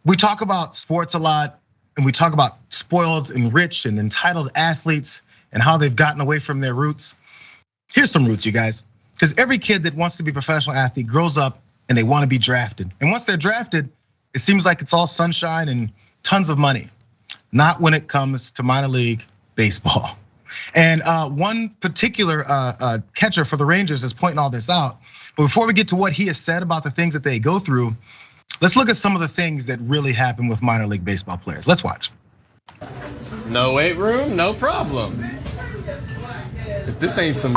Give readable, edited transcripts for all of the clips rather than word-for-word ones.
We talk about sports a lot, and we talk about spoiled and rich and entitled athletes and how they've gotten away from their roots. Here's some roots, you guys. Because every kid that wants to be a professional athlete grows up and they want to be drafted. And once they're drafted, it seems like it's all sunshine and tons of money. Not when it comes to minor league baseball. And one particular catcher for the Rangers is pointing all this out. But before we get to what he has said about the things that they go through, let's look at some of the things that really happen with minor league baseball players. Let's watch. No weight room, no problem. If this ain't some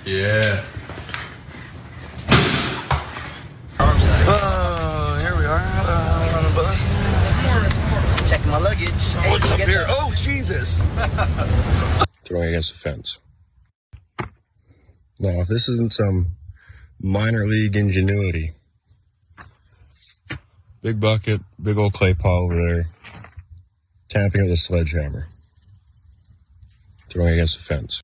yeah. Here we are on the bus. Checking my luggage. Hey, what's up here? Oh, Jesus. Throwing against the fence. Now, if this isn't some minor league ingenuity, big bucket, big old clay pot over there, tapping with a sledgehammer, throwing against the fence.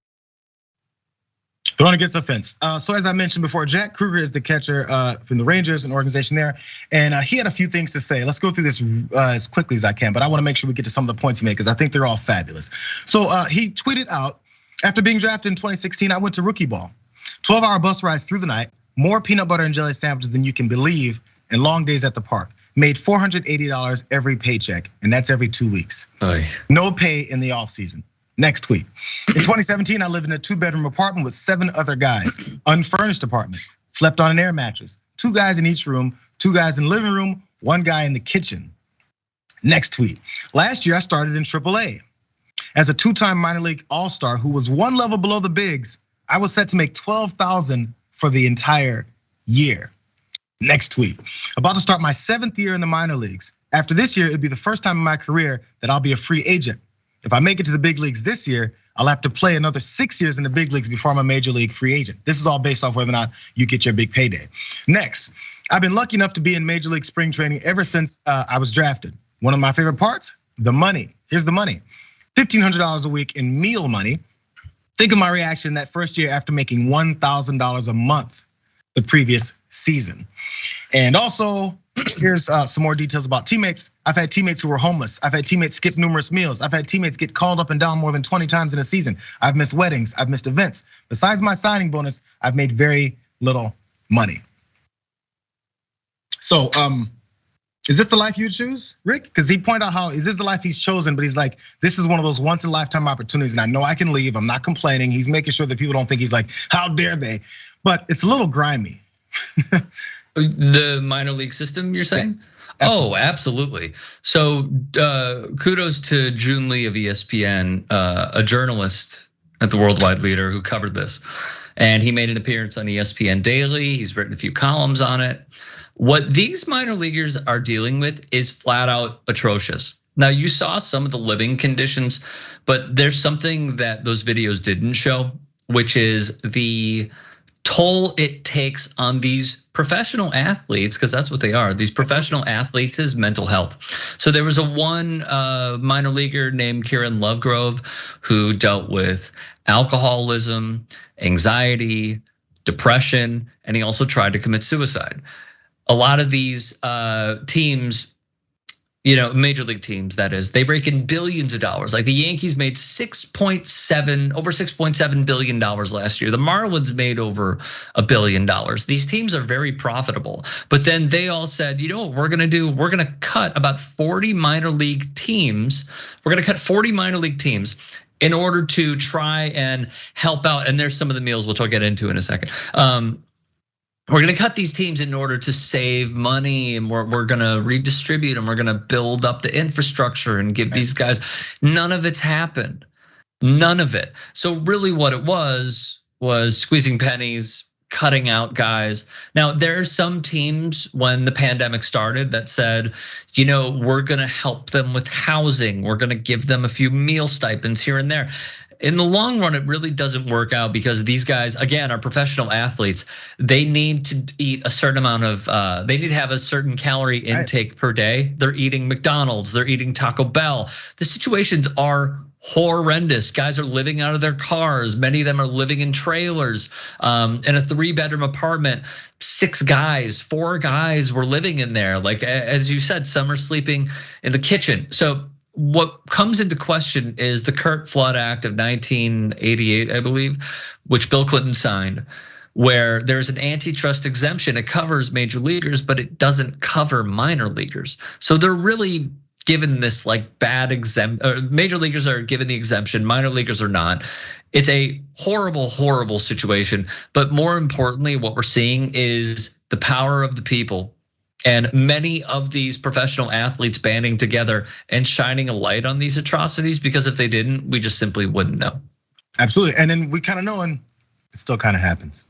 Throwing against the fence. So as I mentioned before, Jack Kruger is the catcher from the Rangers, an organization there. And he had a few things to say. Let's go through this as quickly as I can, but I wanna make sure we get to some of the points he made because I think they're all fabulous. So he tweeted out, after being drafted in 2016, I went to rookie ball. 12-hour bus rides through the night, more peanut butter and jelly sandwiches than you can believe, and long days at the park. Made $480 every paycheck, and that's every 2 weeks. Oy. No pay in the off season. Next tweet. In 2017, I lived in a 2-bedroom apartment with 7 other guys. Unfurnished apartment. Slept on an air mattress. 2 guys in each room, 2 guys in the living room, 1 guy in the kitchen. Next tweet. Last year, I started in AAA. As a 2-time minor league all-star who was 1 level below the bigs, I was set to make $12,000 for the entire year. Next tweet. About to start my 7th year in the minor leagues. After this year, it'd be the first time in my career that I'll be a free agent. If I make it to the big leagues this year, I'll have to play another 6 years in the big leagues before I'm a major league free agent. This is all based off whether or not you get your big payday. Next, I've been lucky enough to be in major league spring training ever since I was drafted. One of my favorite parts, the money. Here's the money. $1,500 a week in meal money. Think of my reaction that first year after making $1,000 a month the previous season. And also, here's some more details about teammates. I've had teammates who were homeless. I've had teammates skip numerous meals. I've had teammates get called up and down more than 20 times in a season. I've missed weddings, I've missed events. Besides my signing bonus, I've made very little money. So, is this the life you choose, Rick? Because he pointed out how is this the life he's chosen, but he's like, this is one of those once in a lifetime opportunities, and I know I can leave. I'm not complaining. He's making sure that people don't think he's like, how dare they? But it's a little grimy. The minor league system, you're saying? Yes, absolutely. Oh, absolutely. So kudos to June Lee of ESPN, a journalist at the Worldwide Leader who covered this. And he made an appearance on ESPN Daily. He's written a few columns on it. What these minor leaguers are dealing with is flat out atrocious. Now, you saw some of the living conditions, but there's something that those videos didn't show, which is the toll it takes on these professional athletes, because that's what they are. These professional athletes is mental health. So there was a one minor leaguer named Kieran Lovegrove who dealt with alcoholism, anxiety, depression, and he also tried to commit suicide. A lot of these teams, major league teams, that is, they break in billions of dollars. Like the Yankees made over $6.7 billion last year. The Marlins made over $1 billion. These teams are very profitable. But then they all said, you know what we're gonna do? We're gonna cut about 40 minor league teams. We're gonna cut 40 minor league teams in order to try and help out. And there's some of the meals, which I'll get into in a second. We're gonna cut these teams in order to save money, and we're gonna redistribute them. We're gonna build up the infrastructure and give these guys. None of it's happened. None of it. So really what it was squeezing pennies, cutting out guys. Now there are some teams when the pandemic started that said, we're gonna help them with housing. We're gonna give them a few meal stipends here and there. in the long run, it really doesn't work out because these guys, again, are professional athletes. They need to eat a certain amount of, they need to have a certain calorie intake per day. They're eating McDonald's, they're eating Taco Bell. The situations are horrendous. Guys are living out of their cars. Many of them are living in trailers. In a 3-bedroom apartment, 4 guys were living in there. Like, as you said, some are sleeping in the kitchen. So what comes into question is the Curt Flood Act of 1988, I believe, which Bill Clinton signed, where there's an antitrust exemption. It covers major leaguers, but it doesn't cover minor leaguers. So they're really given this like bad exemption. Major leaguers are given the exemption, minor leaguers are not. It's a horrible, horrible situation. But more importantly, what we're seeing is the power of the people. And many of these professional athletes banding together and shining a light on these atrocities, because if they didn't, we just simply wouldn't know. Absolutely, and then we kind of know, and it still kind of happens.